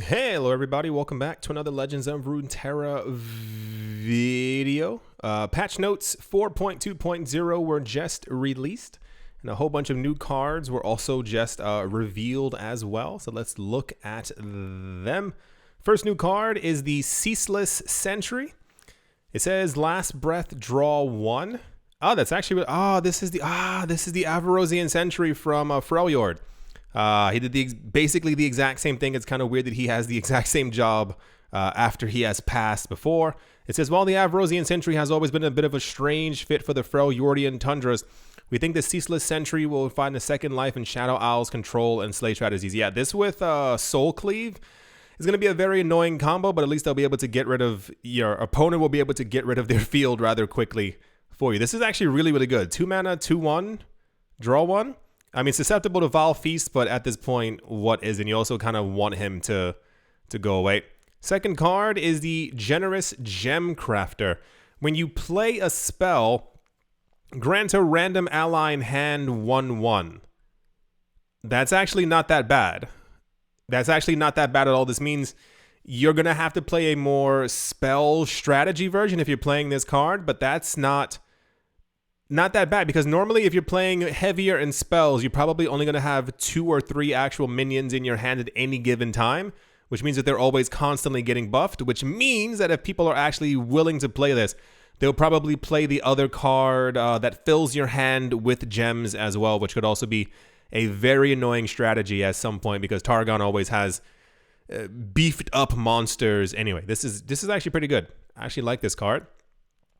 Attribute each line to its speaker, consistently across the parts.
Speaker 1: Hello everybody, welcome back to another Legends of Runeterra video. Patch notes 4.2.0 were just released, and a whole bunch of new cards were also just revealed as well. So let's look at them. First new card is the Ceaseless Sentry. It says last breath, draw 1. Oh, that's actually this is the Avarosian Sentry from Freljord. He did basically the exact same thing. It's kind of weird that he has the exact same job after he has passed before. It says, while the Avarosian Sentry has always been a bit of a strange fit for the Freljordian tundras, we think the Ceaseless Sentry will find a second life in Shadow Owl's control and slay strategies. Yeah, this with Soul Cleave is going to be a very annoying combo, but at least they'll be able to get rid of, your opponent will be able to get rid of their field rather quickly for you. This is actually really, really good. 2 mana, 2/1, draw 1. I mean, susceptible to Vile Feast, but at this point, what is? And you also kind of want him to go away. Second card is the Generous Gem Crafter. When you play a spell, grant a random ally in hand 1/1. That's actually not that bad. That's actually not that bad at all. This means you're going to have to play a more spell strategy version if you're playing this card, but that's not that bad, because normally if you're playing heavier in spells, you're probably only going to have 2 or 3 actual minions in your hand at any given time, which means that they're always constantly getting buffed, which means that if people are actually willing to play this, they'll probably play the other card that fills your hand with gems as well, which could also be a very annoying strategy at some point, because Targon always has beefed up monsters. Anyway, this is actually pretty good. I actually like this card.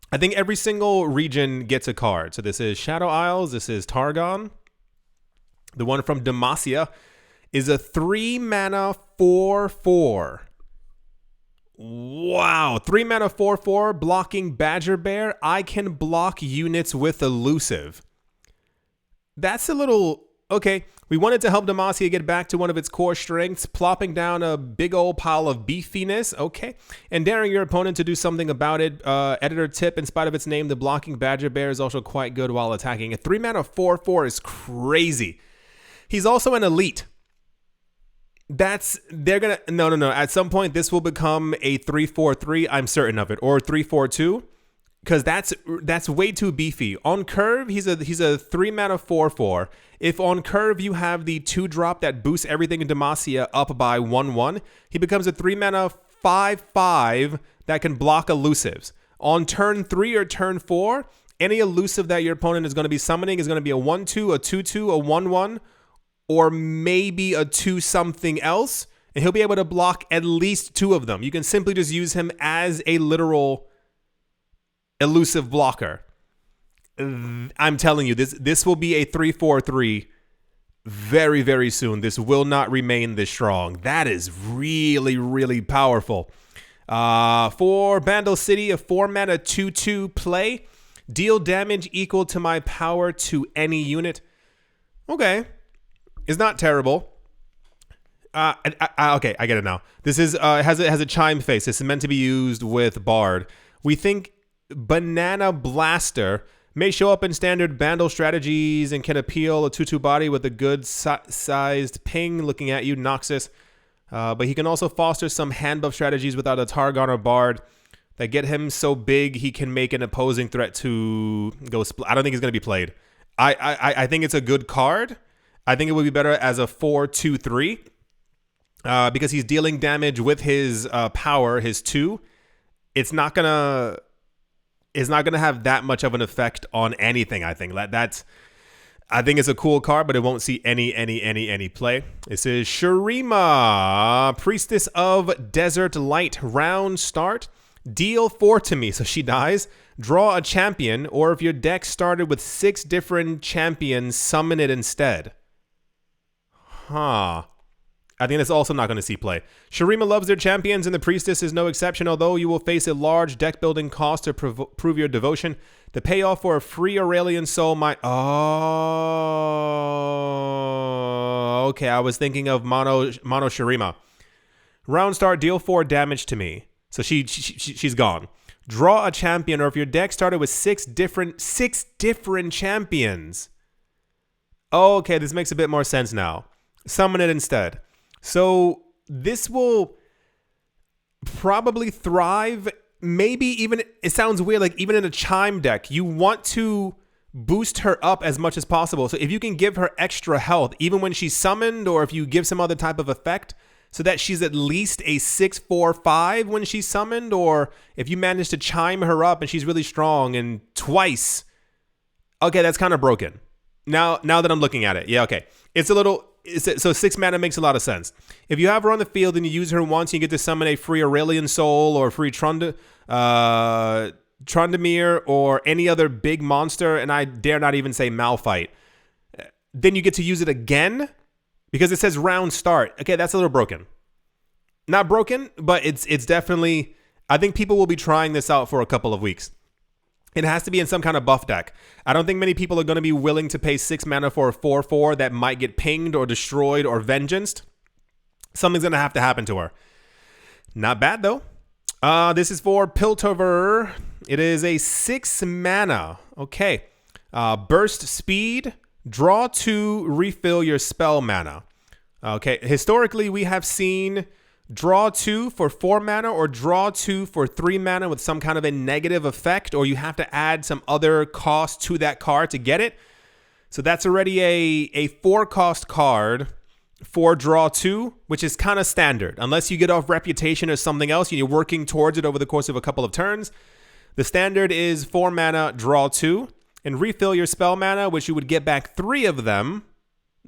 Speaker 1: I think every single region gets a card. So this is Shadow Isles, this is Targon. The one from Demacia is a 3 mana 4/4. Wow, 3 mana 4/4 blocking Badger Bear. I can block units with elusive. That's a little okay. We wanted to help Demacia get back to one of its core strengths, plopping down a big old pile of beefiness, okay, and daring your opponent to do something about it. Editor tip, in spite of its name, the blocking Badger Bear is also quite good while attacking. A 3 mana 4/4 is crazy. He's also an elite. No. At some point, this will become a 3/4/3, I'm certain of it, or 3/4/2. Because that's way too beefy. On curve, he's a 3 mana 4/4. If on curve you have the 2-drop that boosts everything in Demacia up by 1/1, he becomes a 3 mana 5/5 that can block elusives. On turn 3 or turn 4, any elusive that your opponent is going to be summoning is going to be a 1/2, a 2/2, a 1/1, or maybe a 2 something else, and he'll be able to block at least 2 of them. You can simply just use him as a literal elusive blocker. I'm telling you, this will be a 3/4/3 very, very soon. This will not remain this strong. That is really, really powerful. For Bandle City, a 4 mana 2/2 play. Deal damage equal to my power to any unit. Okay. It's not terrible. Okay, I get it now. This is has a chime face. This is meant to be used with Bard. We think Banana Blaster may show up in standard Bandle strategies and can appeal a 2/2 body with a good sized ping looking at you, Noxus. But he can also foster some hand buff strategies without a Targon or Bard that get him so big he can make an opposing threat to go split. I don't think he's going to be played. I think it's a good card. I think it would be better as a 4/2/3 because he's dealing damage with his power, his 2. It's not gonna have that much of an effect on anything. I think I think it's a cool card, but it won't see any play. This is Shurima, Priestess of Desert Light. Round start, deal 4 to me, so she dies. Draw a champion, or if your deck started with 6 different champions, summon it instead. Huh. I think that's also not going to see play. Shurima loves their champions, and the Priestess is no exception, although you will face a large deck-building cost to prove your devotion. The payoff for a free Aurelian Soul might... Oh... Okay, I was thinking of Mono Shurima. Round start, deal 4 damage to me. So she's gone. Draw a champion, or if your deck started with 6 different champions. Okay, this makes a bit more sense now. Summon it instead. So this will probably thrive. Maybe even, it sounds weird, like even in a chime deck, you want to boost her up as much as possible. So if you can give her extra health, even when she's summoned, or if you give some other type of effect, so that she's at least a 6/4/5 when she's summoned, or if you manage to chime her up and she's really strong and twice, okay, that's kind of broken. Now that I'm looking at it, yeah, okay. So 6 mana makes a lot of sense. If you have her on the field and you use her once, you get to summon a free Aurelian Soul or a free Trondamir or any other big monster, and I dare not even say Malphite. Then you get to use it again because it says round start. Okay, that's a little broken. Not broken, but it's definitely, I think people will be trying this out for a couple of weeks. It has to be in some kind of buff deck. I don't think many people are going to be willing to pay 6 mana for a 4/4 that might get pinged or destroyed or vengeanced. Something's going to have to happen to her. Not bad, though. This is for Piltover. It is a 6 mana. Okay. Burst speed. Draw 2, refill your spell mana. Okay. Historically, we have seen draw 2 for 4 mana or draw 2 for 3 mana with some kind of a negative effect, or you have to add some other cost to that card to get it. So that's already a 4-cost card for draw 2, which is kind of standard. Unless you get off reputation or something else, and you're working towards it over the course of a couple of turns. The standard is 4 mana, draw 2, and refill your spell mana, which you would get back 3 of them.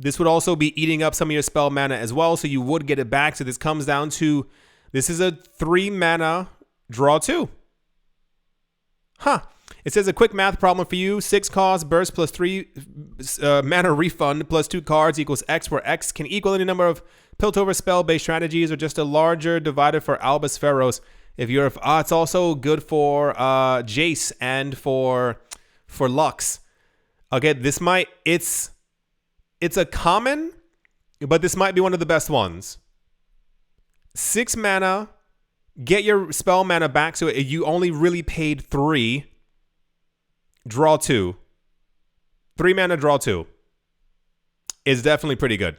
Speaker 1: This would also be eating up some of your spell mana as well, so you would get it back. So this comes down to, this is a 3 mana, draw 2. Huh. It says a quick math problem for you. 6 cost, burst plus 3 mana refund plus 2 cards equals X, where X can equal any number of Piltover spell-based strategies or just a larger divided for Albus Pharaohs. If you're, it's also good for Jace and for Lux. Okay, this might, it's a common, but this might be one of the best ones. 6 mana, get your spell mana back, so you only really paid 3. Draw 2. 3 mana, draw 2. Is definitely pretty good.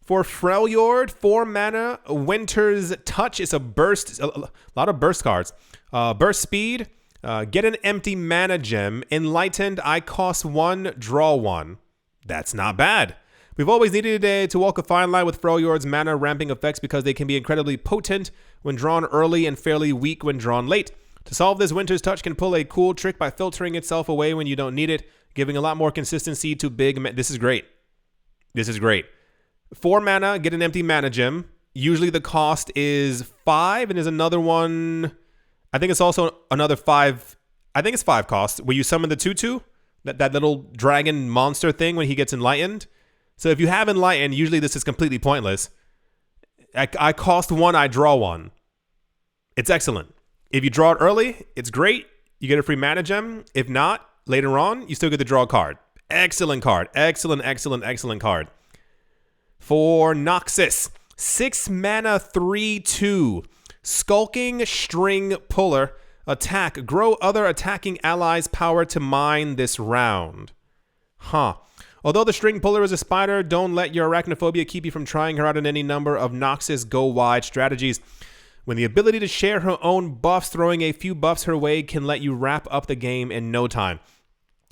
Speaker 1: For Freljord, 4 mana, Winter's Touch. It's a burst, a lot of burst cards. Burst speed, get an empty mana gem. Enlightened, I cost 1, draw 1. That's not bad. We've always needed to walk a fine line with Freljord's mana ramping effects because they can be incredibly potent when drawn early and fairly weak when drawn late. To solve this, Winter's Touch can pull a cool trick by filtering itself away when you don't need it, giving a lot more consistency to big... This is great. This is great. 4 mana, get an empty mana gem. Usually the cost is 5, and there's another one... I think it's also another 5... I think it's 5 costs, where you summon the 2/2. That little dragon monster thing when he gets enlightened. So if you have enlightened, usually this is completely pointless. I cost 1, I draw 1. It's excellent. If you draw it early, it's great. You get a free mana gem. If not, later on, you still get to draw a card. Excellent card. Excellent, excellent, excellent card. For Noxus, 6 mana, 3/2. Skulking String Puller. Attack. Grow other attacking allies' power to mine this round. Huh. Although the String Puller is a spider, don't let your arachnophobia keep you from trying her out in any number of Noxus go-wide strategies. When the ability to share her own buffs, throwing a few buffs her way can let you wrap up the game in no time.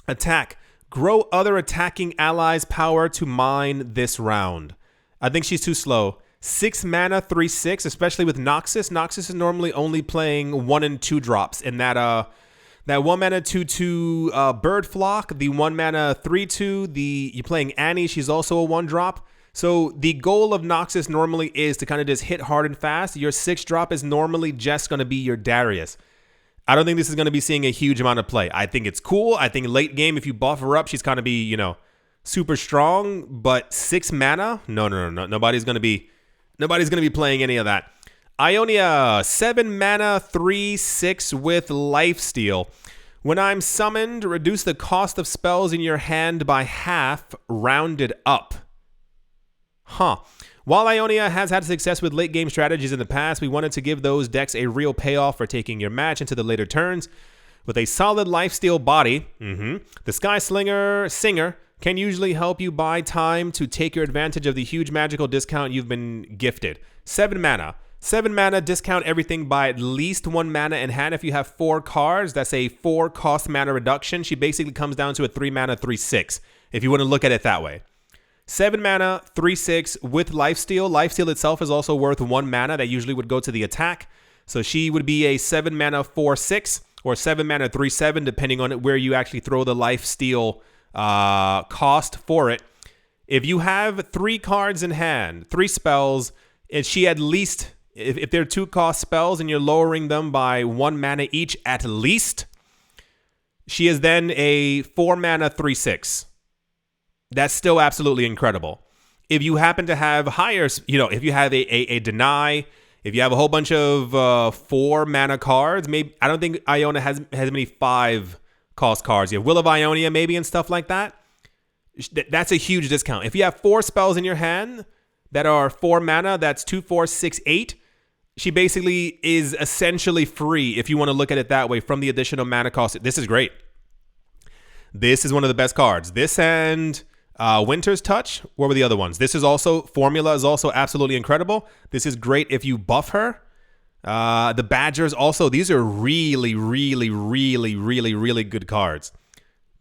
Speaker 1: Attack. Grow other attacking allies' power to mine this round. I think she's too slow. 6 mana, 3/6, especially with Noxus. Noxus is normally only playing 1 and 2 drops. And that 1 mana 2/2 Bird Flock, the 1 mana 3/2, you're playing Annie, she's also a 1 drop. So the goal of Noxus normally is to kind of just hit hard and fast. Your 6 drop is normally just going to be your Darius. I don't think this is going to be seeing a huge amount of play. I think it's cool. I think late game, if you buff her up, she's going to be, super strong. But 6 mana? No. Nobody's going to be playing any of that. Ionia, 7 mana, 3/6 with Lifesteal. When I'm summoned, reduce the cost of spells in your hand by half, rounded up. Huh. While Ionia has had success with late game strategies in the past, we wanted to give those decks a real payoff for taking your match into the later turns. With a solid lifesteal body, the Sky Singer can usually help you buy time to take your advantage of the huge magical discount you've been gifted. 7 mana. 7 mana, discount everything by at least 1 mana in hand. If you have 4 cards, that's a 4 cost mana reduction. She basically comes down to a 3 mana, 3/6, if you want to look at it that way. 7 mana, 3/6 with lifesteal. Lifesteal itself is also worth 1 mana. That usually would go to the attack. So she would be a 7 mana, 4/6 or 7 mana, 3/7, depending on where you actually throw the lifesteal cost for it. If you have 3 cards in hand, 3 spells, and she at least, if they're 2 cost spells and you're lowering them by 1 mana each at least, she is then a 4 mana, 3/6. That's still absolutely incredible. If you happen to have higher, if you have a deny, if you have a whole bunch of 4 mana cards, maybe, I don't think Iona has many 5 cost cards. You have Will of Ionia maybe and stuff like that. That's a huge discount. If you have 4 spells in your hand that are 4 mana, that's 2, 4, 6, 8. She basically is essentially free if you want to look at it that way from the additional mana cost. This is great. This is one of the best cards. This and Winter's Touch. What were the other ones? This is also, Formula is also absolutely incredible. This is great if you buff her. The Badgers also, these are really, really, really, really, really good cards.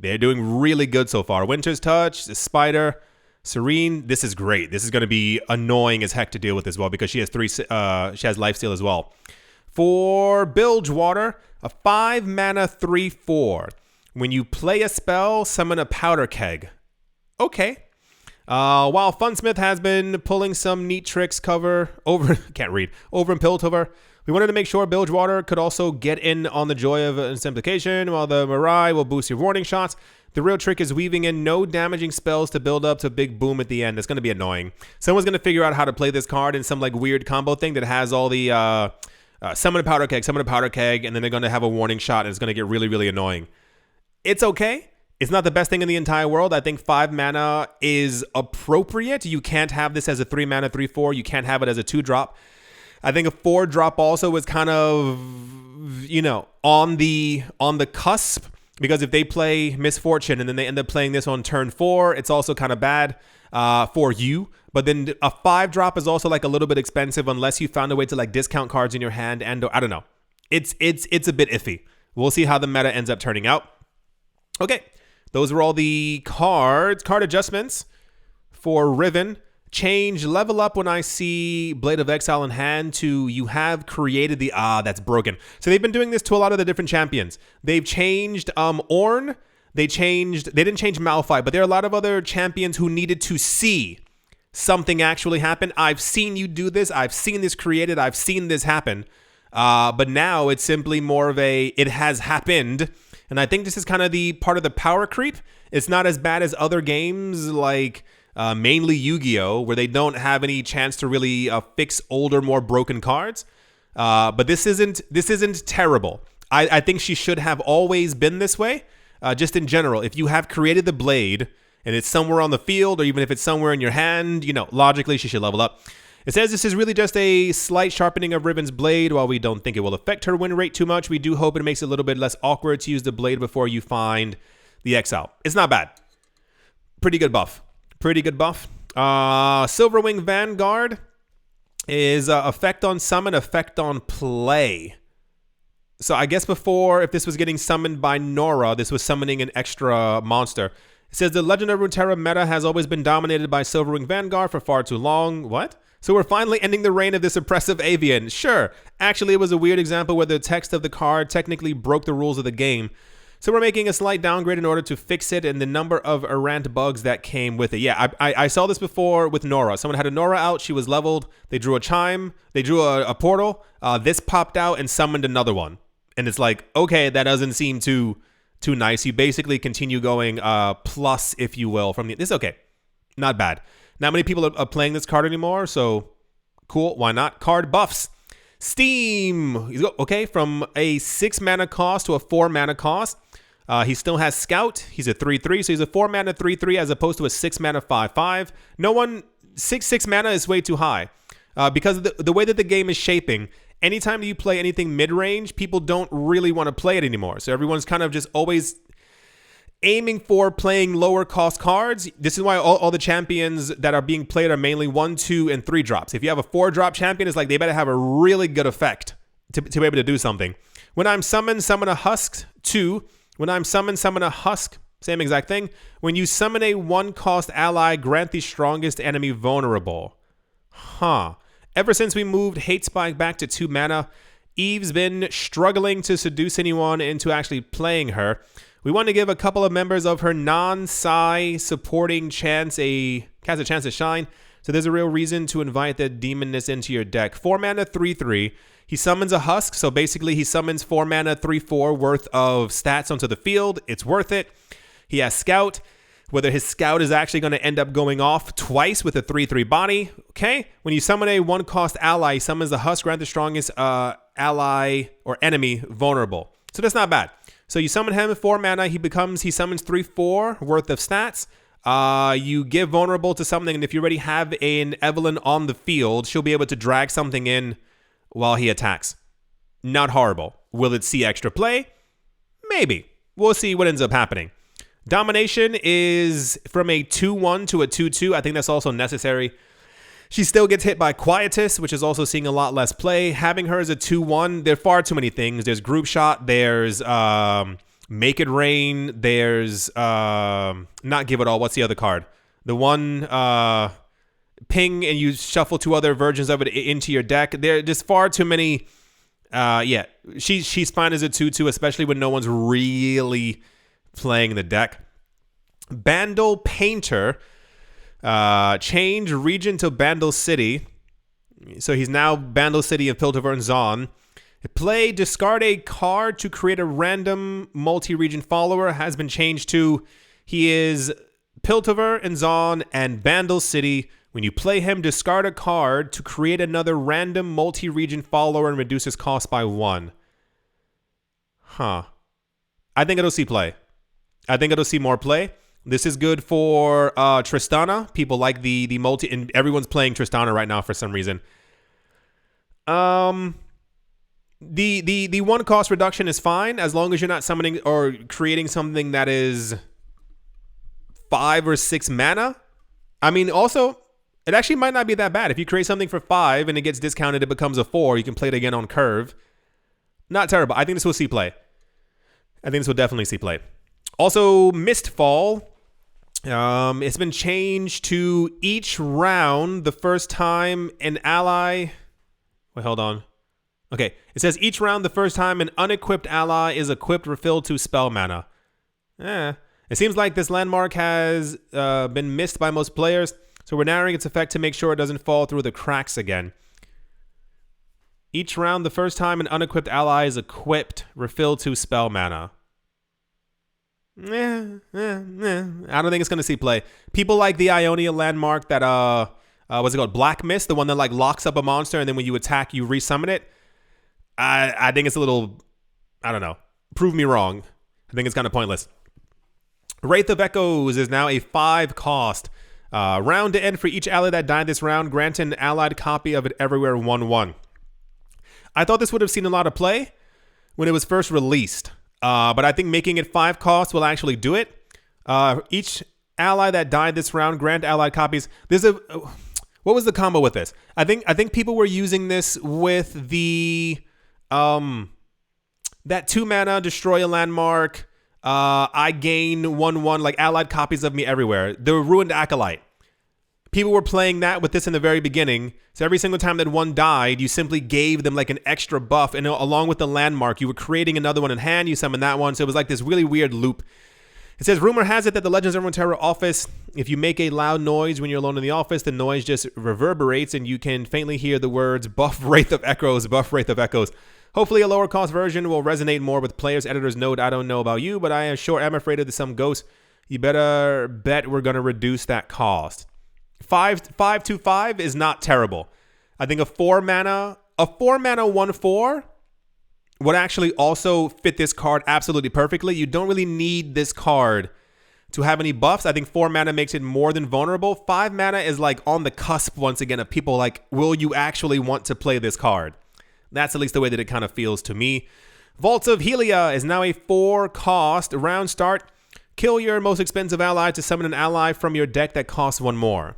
Speaker 1: They're doing really good so far. Winter's Touch, Spider, Serene. This is great. This is going to be annoying as heck to deal with as well because she has she has lifesteal as well. For Bilgewater, a 5 mana 3/4. When you play a spell, summon a powder keg. Okay. While Funsmith has been pulling some neat tricks over in Piltover, we wanted to make sure Bilgewater could also get in on the joy of simplification, while the Mirai will boost your warning shots. The real trick is weaving in no damaging spells to build up to a big boom at the end. It's going to be annoying. Someone's going to figure out how to play this card in some like weird combo thing that has all the summon a powder keg, and then they're going to have a warning shot, and it's going to get really, really annoying. It's okay. It's not the best thing in the entire world. I think 5 mana is appropriate. You can't have this as a 3 mana 3/4. You can't have it as a 2-drop. I think a 4-drop also is kind of, on the cusp, because if they play Misfortune and then they end up playing this on turn 4, it's also kind of bad for you. But then a 5-drop is also like a little bit expensive unless you found a way to like discount cards in your hand, and I don't know. It's a bit iffy. We'll see how the meta ends up turning out. Okay, those were all the cards. Card adjustments for Riven. Change level up when I see Blade of Exile in hand to you have created the that's broken. So they've been doing this to a lot of the different champions. They've changed Ornn. They didn't change Malphite, but there are a lot of other champions who needed to see something actually happen. I've seen you do this. I've seen this created. I've seen this happen. But now it's simply more of it has happened. And I think this is kind of the part of the power creep. It's not as bad as other games like mainly Yu-Gi-Oh, where they don't have any chance to really fix older, more broken cards. But this isn't terrible. I think she should have always been this way. Just in general, if you have created the blade and it's somewhere on the field, or even if it's somewhere in your hand, logically she should level up. It says this is really just a slight sharpening of Riven's blade. While we don't think it will affect her win rate too much, we do hope it makes it a little bit less awkward to use the blade before you find the exile. It's not bad. Pretty good buff. Silverwing Vanguard is effect on summon, effect on play. So I guess before, if this was getting summoned by Nora, this was summoning an extra monster. It says the Legend of Runeterra meta has always been dominated by Silverwing Vanguard for far too long. What? So we're finally ending the reign of this oppressive avian. Sure. Actually, it was a weird example where the text of the card technically broke the rules of the game. So we're making a slight downgrade in order to fix it and the number of errant bugs that came with it. Yeah, I saw this before with Nora. Someone had a Nora out. She was leveled. They drew a chime. They drew a portal. This popped out and summoned another one. And it's like, okay, that doesn't seem too nice. You basically continue going plus, if you will, from this. Okay, not bad. Not many people are playing this card anymore, so cool. Why not? Card buffs. Steam. Okay, from a 6 mana cost to a 4 mana cost. He still has Scout. He's a 3/3, so he's a 4 mana 3/3 as opposed to a 6 mana 5/5. 6 mana is way too high because of the way that the game is shaping. Anytime you play anything mid-range, people don't really want to play it anymore. So everyone's kind of just always... aiming for playing lower cost cards. This is why all the champions that are being played are mainly 1, 2, and 3 drops. If you have a 4-drop champion, it's like they better have a really good effect to be able to do something. When I'm summoned, summon a husk. 2. When I'm summoned, summon a husk. Same exact thing. When you summon a 1-cost ally, grant the strongest enemy vulnerable. Huh. Ever since we moved Hate Spike back to 2 mana, Eve's been struggling to seduce anyone into actually playing her. We want to give a couple of members of her non-Psi supporting cast a chance to shine, so there's a real reason to invite the demoness into your deck. 4 mana, 3/3. He summons a husk, so basically he summons 4 mana, 3/4 worth of stats onto the field. It's worth it. He has Scout. Whether his Scout is actually going to end up going off twice with a 3/3 body. Okay? When you summon a 1-cost ally, he summons the husk, grant the strongest ally or enemy vulnerable. So that's not bad. So you summon him at 4 mana, he summons 3/4 worth of stats. You give vulnerable to something, and if you already have an Evelyn on the field, she'll be able to drag something in while he attacks. Not horrible. Will it see extra play? Maybe. We'll see what ends up happening. Domination is from a 2/1 to a 2/2. I think that's also necessary. She still gets hit by Quietus, which is also seeing a lot less play. Having her as a 2/1, there are far too many things. There's Group Shot, there's Make It Rain, there's not Give It All. What's the other card? The one ping and you shuffle 2 other versions of it into your deck. There's just far too many. Yeah, she's fine as a 2/2, especially when no one's really playing the deck. Bandle Painter. Change region to Bandle City. So he's now Bandle City of Piltover and Zon. Play, discard a card to create a random multi-region follower. Has been changed to he is Piltover and Zon and Bandle City. When you play him, discard a card to create another random multi-region follower and reduce his cost by 1. Huh. I think it'll see play. I think it'll see more play. This is good for Tristana. People like the multi, and everyone's playing Tristana right now for some reason. The 1 cost reduction is fine as long as you're not summoning or creating something that is 5 or 6 mana. I mean, also, it actually might not be that bad. If you create something for 5 and it gets discounted, it becomes a 4. You can play it again on curve. Not terrible. I think this will see play. I think this will definitely see play. Also, Mistfall. It's been changed to each round the first time an ally... Wait, hold on. Okay, it says each round the first time an unequipped ally is equipped refilled to spell mana. It seems like this landmark has been missed by most players, so we're narrowing its effect to make sure it doesn't fall through the cracks again. Each round the first time an unequipped ally is equipped refilled to spell mana. I don't think it's going to see play. People like the Ionia landmark that, what's it called? Black Mist, the one that like locks up a monster and then when you attack, you resummon it. I think it's a little, I don't know. Prove me wrong. I think it's kind of pointless. Wraith of Echoes is now a 5 cost. Round to end for each ally that died this round. Grant an allied copy of it everywhere 1/1. I thought this would have seen a lot of play when it was first released. But I think making it 5 costs will actually do it. Each ally that died this round, grant allied copies. What was the combo with this? I think people were using this with the that 2 mana destroy a landmark. I gain 1/1 like allied copies of me everywhere. The Ruined Acolyte. People were playing that with this in the very beginning. So every single time that one died, you simply gave them like an extra buff. And along with the landmark, you were creating another one in hand. You summoned that one. So it was like this really weird loop. It says, rumor has it that the Legends of Runeterra office, if you make a loud noise when you're alone in the office, the noise just reverberates and you can faintly hear the words, buff Wraith of Echoes, buff Wraith of Echoes. Hopefully a lower cost version will resonate more with players. Editors note, I don't know about you, but I am sure I'm afraid of some ghosts. You better bet we're going to reduce that cost. 5/5 is not terrible. I think a 4 mana 1/4 would actually also fit this card absolutely perfectly. You don't really need this card to have any buffs. I think 4 mana makes it more than vulnerable. 5 mana is like on the cusp once again of people like, will you actually want to play this card? That's at least the way that it kind of feels to me. Vaults of Helia is now a 4 cost. Round start. Kill your most expensive ally to summon an ally from your deck that costs 1 more.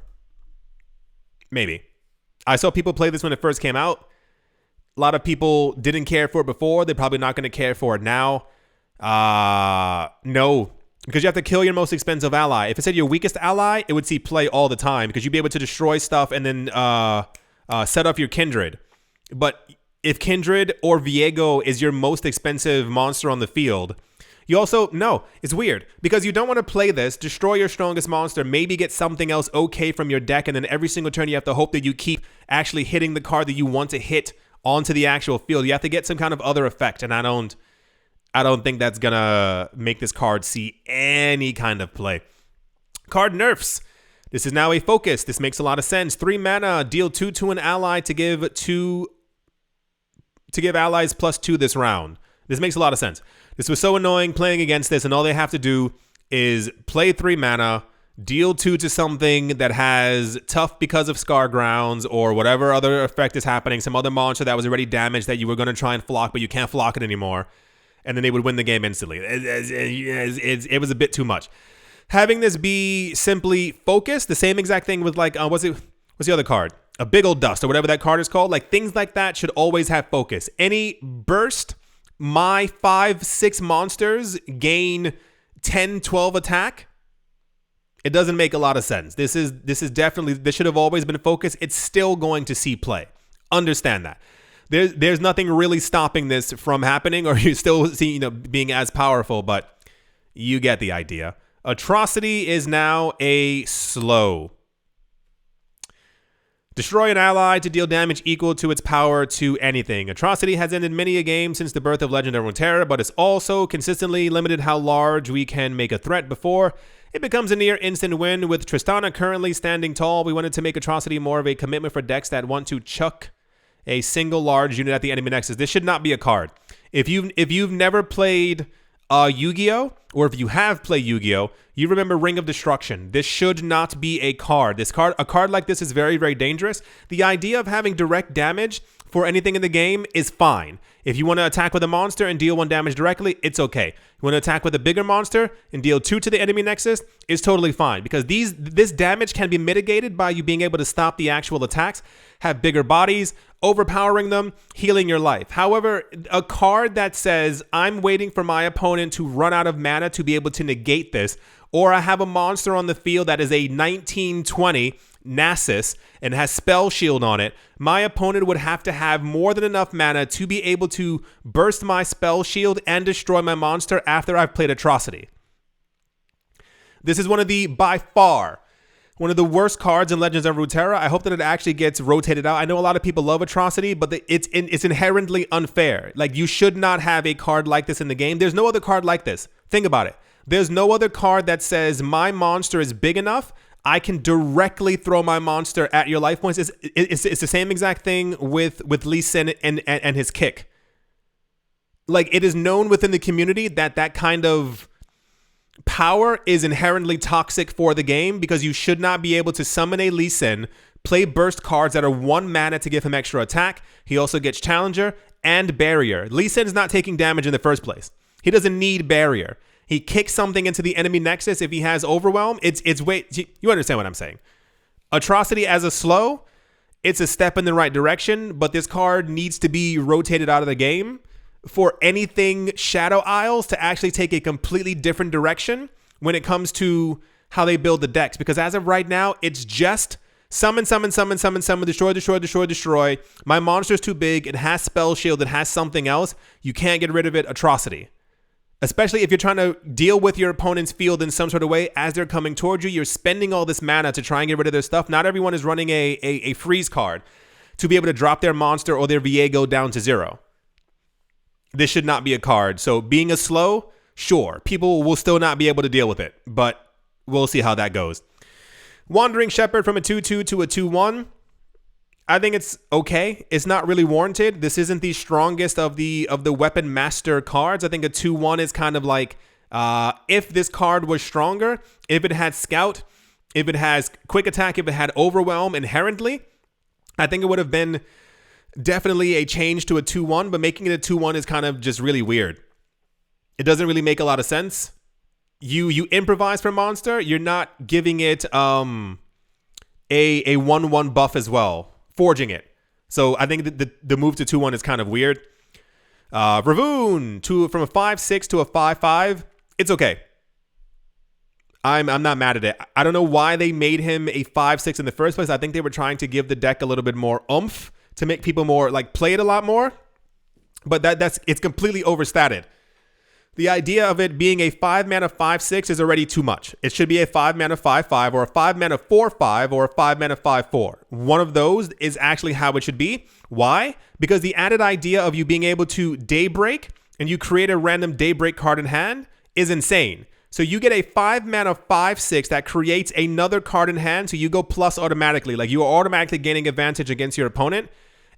Speaker 1: Maybe. I saw people play this when it first came out. A lot of people didn't care for it before. They're probably not going to care for it now. No. Because you have to kill your most expensive ally. If it said your weakest ally, it would see play all the time. Because you'd be able to destroy stuff and then set up your Kindred. But if Kindred or Viego is your most expensive monster on the field, you also, no, it's weird. Because you don't want to play this, destroy your strongest monster, maybe get something else okay from your deck, and then every single turn you have to hope that you keep actually hitting the card that you want to hit onto the actual field. You have to get some kind of other effect, and I don't think that's gonna make this card see any kind of play. Card nerfs. This is now a focus. This makes a lot of sense. 3 mana, deal 2 to an ally to give allies +2 this round. This makes a lot of sense. This was so annoying playing against this, and all they have to do is play 3 mana, deal 2 to something that has tough because of Scar Grounds or whatever other effect is happening, some other monster that was already damaged that you were going to try and flock, but you can't flock it anymore, and then they would win the game instantly. It was a bit too much. Having this be simply focused, the same exact thing with like, what's the other card? A Big Ol' Dust or whatever that card is called. Like things like that should always have focus. Any burst, my 5-6 monsters gain 10-12 attack. It doesn't make a lot of sense. This should have always been focused. It's still going to see play. Understand that. There's nothing really stopping this from happening, or you still see, being as powerful, but you get the idea. Atrocity is now a slow. Destroy an ally to deal damage equal to its power to anything. Atrocity has ended many a game since the birth of Legend of Runeterra, but it's also consistently limited how large we can make a threat before it becomes a near instant win. With Tristana currently standing tall, we wanted to make Atrocity more of a commitment for decks that want to chuck a single large unit at the enemy nexus. This should not be a card. If you've never played Yu-Gi-Oh, or if you have played Yu-Gi-Oh, you remember Ring of Destruction. This should not be a card. A card like this is very, very dangerous. The idea of having direct damage for anything in the game is fine. If you want to attack with a monster and deal 1 damage directly, it's okay. You want to attack with a bigger monster and deal 2 to the enemy nexus, it's totally fine. Because this damage can be mitigated by you being able to stop the actual attacks, have bigger bodies, overpowering them, healing your life. However, a card that says, I'm waiting for my opponent to run out of mana to be able to negate this, or I have a monster on the field that is a 1920 Nasus and has Spell Shield on it, my opponent would have to have more than enough mana to be able to burst my Spell Shield and destroy my monster after I've played Atrocity. This is by far, one of the worst cards in Legends of Runeterra. I hope that it actually gets rotated out. I know a lot of people love Atrocity, but it's inherently unfair. Like, you should not have a card like this in the game. There's no other card like this. Think about it. There's no other card that says my monster is big enough, I can directly throw my monster at your life points. It's the same exact thing with Lee Sin and his kick. Like, it is known within the community that kind of power is inherently toxic for the game, because you should not be able to summon a Lee Sin, play burst cards that are 1 mana to give him extra attack. He also gets Challenger and Barrier. Lee Sin is not taking damage in the first place. He doesn't need Barrier. He kicks something into the enemy nexus if he has Overwhelm. It's way, you understand what I'm saying. Atrocity as a slow, it's a step in the right direction, but this card needs to be rotated out of the game for anything Shadow Isles to actually take a completely different direction when it comes to how they build the decks. Because as of right now, it's just summon, destroy. My monster's too big. It has Spell Shield. It has something else. You can't get rid of it. Atrocity. Especially if you're trying to deal with your opponent's field in some sort of way as they're coming towards you. You're spending all this mana to try and get rid of their stuff. Not everyone is running a freeze card to be able to drop their monster or their Viego down to 0. This should not be a card. So being a slow, sure, people will still not be able to deal with it, but we'll see how that goes. Wandering Shepherd from a 2/2 to a 2/1. I think it's okay. It's not really warranted. This isn't the strongest of the weapon master cards. I think a 2/1 is kind of like, if this card was stronger, if it had Scout, if it has Quick Attack, if it had Overwhelm inherently, I think it would have been definitely a change to a 2/1, but making it a 2/1 is kind of just really weird. It doesn't really make a lot of sense. you improvise for monster, you're not giving it a 1/1 buff as well, forging it. So I think the move to 2/1 is kind of weird. Ravoon from a 5/6 to a 5/5. It's okay. I'm not mad at it. I don't know why they made him a 5/6 in the first place. I think they were trying to give the deck a little bit more oomph to make people more like play it a lot more. But it's completely overstated. The idea of it being a 5-mana 5/6 is already too much. It should be a 5-mana 5/5 or a 5-mana 4/5 or a 5-mana 5/4. One of those is actually how it should be. Why? Because the added idea of you being able to Daybreak and you create a random Daybreak card in hand is insane. So you get a 5-mana 5/6 that creates another card in hand, so you go plus automatically. Like you are automatically gaining advantage against your opponent.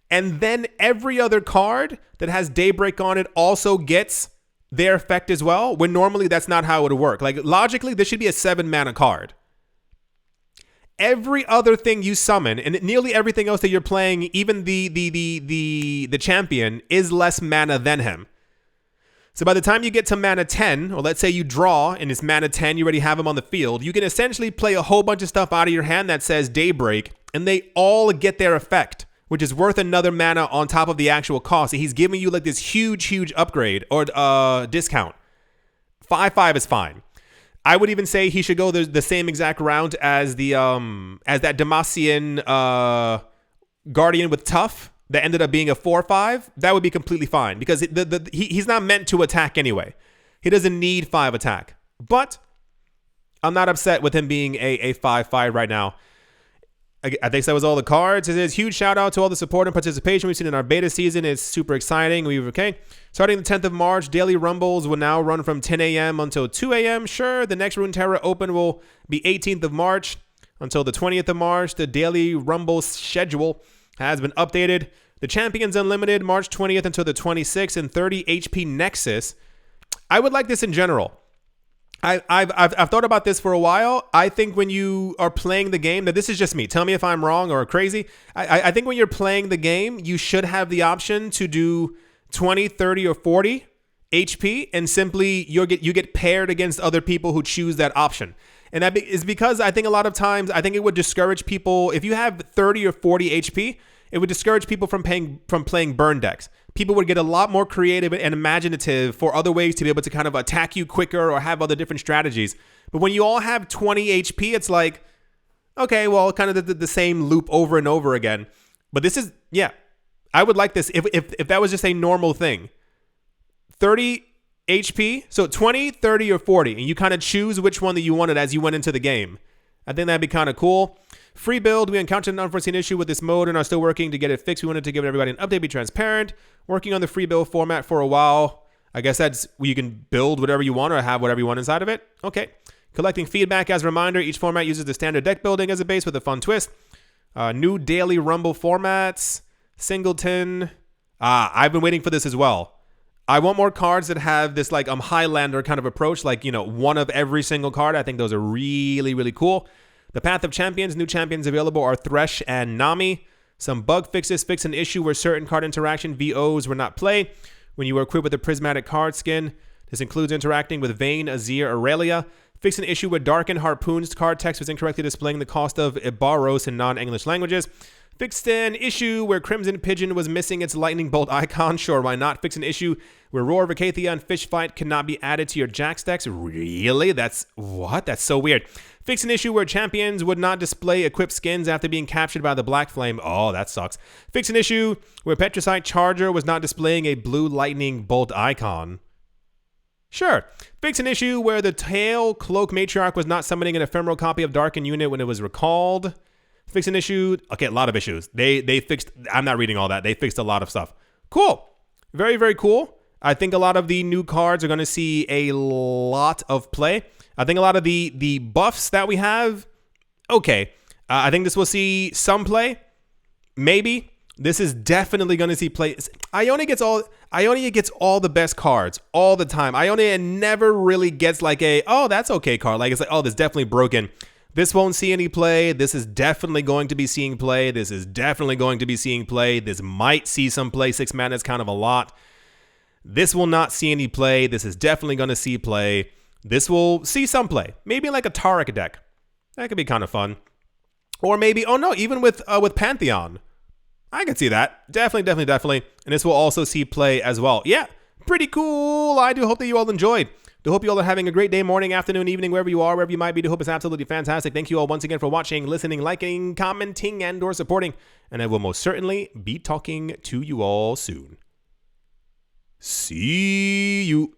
Speaker 1: And then every other card that has Daybreak on it also gets their effect as well, when normally that's not how it would work. Like logically, this should be a 7-mana card. Every other thing you summon, and nearly everything else that you're playing, even the champion, is less mana than him. So by the time you get to mana 10, or let's say you draw and it's mana 10, you already have him on the field, you can essentially play a whole bunch of stuff out of your hand that says Daybreak, and they all get their effect, which is worth another mana on top of the actual cost. So he's giving you like this huge upgrade or discount. 5/5 is fine. I would even say he should go the same exact route as that Demacian Guardian with Tough that ended up being a 4/5. That would be completely fine because he's not meant to attack anyway. He doesn't need 5 attack. But I'm not upset with him being a 5/5 right now. I think that was all the cards. It says huge shout out to all the support and participation we've seen in our beta season. It's super exciting. Starting the 10th of March, daily rumbles will now run from 10 a.m. until 2 a.m. Sure, the next Runeterra Open will be 18th of March until the 20th of March. The daily rumble schedule has been updated. The Champions Unlimited, March 20th until the 26th, and 30 HP Nexus. I would like this in general. I've thought about this for a while. I think when you are playing the game, that this is just me. Tell me if I'm wrong or crazy. I think when you're playing the game, you should have the option to do 20, 30, or 40 HP, and simply you get paired against other people who choose that option. And that is because I think a lot of times, I think it would discourage people. If you have 30 or 40 HP, it would discourage people from playing burn decks. People would get a lot more creative and imaginative for other ways to be able to kind of attack you quicker or have other different strategies. But when you all have 20 HP, it's like, okay, well, kind of the same loop over and over again. But this is, yeah, I would like this if that was just a normal thing. 30 HP, so 20, 30, or 40, and you kind of choose which one that you wanted as you went into the game. I think that'd be kind of cool. Free build, we encountered an unforeseen issue with this mode and are still working to get it fixed. We wanted to give everybody an update, be transparent. Working on the free build format for a while. I guess that's where you can build whatever you want or have whatever you want inside of it. Okay. Collecting feedback as a reminder. Each format uses the standard deck building as a base with a fun twist. New daily rumble formats. Singleton. I've been waiting for this as well. I want more cards that have this like Highlander kind of approach, like, one of every single card. I think those are really, really cool. The Path of Champions, new champions available are Thresh and Nami. Some bug fixes fix an issue where certain card interaction VOs were not play when you were equipped with a prismatic card skin. This includes interacting with Vayne, Azir, Aurelia. Fix an issue where Darken Harpoon's card text was incorrectly displaying the cost of Ibaros in non-English languages. Fixed an issue where Crimson Pigeon was missing its lightning bolt icon. Sure, why not? Fix an issue where Roar of Acathia and Fish Fight cannot be added to your Jax decks. Really? That's so weird. Fix an issue where champions would not display equipped skins after being captured by the Black Flame. Oh, that sucks. Fix an issue where Petricite Charger was not displaying a blue lightning bolt icon. Sure. Fix an issue where the Tail Cloak Matriarch was not summoning an ephemeral copy of Darken Unit when it was recalled. Fix an issue. Okay, a lot of issues. They fixed, I'm not reading all that. They fixed a lot of stuff. Cool. Very, very cool. I think a lot of the new cards are going to see a lot of play. I think a lot of the buffs that we have, okay. I think this will see some play. Maybe. This is definitely going to see play. Ionia gets all the best cards all the time. Ionia never really gets like oh, that's okay card. Like, it's like, oh, this definitely broken. This won't see any play. This is definitely going to be seeing play. This is definitely going to be seeing play. This might see some play. 6 mana is kind of a lot. This will not see any play. This is definitely going to see play. this will see some play. Maybe like a Taric deck. That could be kind of fun. Or maybe, oh no, even with Pantheon. I could see that. Definitely. And this will also see play as well. Yeah, pretty cool. I do hope that you all enjoyed. Do hope you all are having a great day, morning, afternoon, evening, wherever you are, wherever you might be. Do hope it's absolutely fantastic. Thank you all once again for watching, listening, liking, commenting, and or supporting. And I will most certainly be talking to you all soon. See you.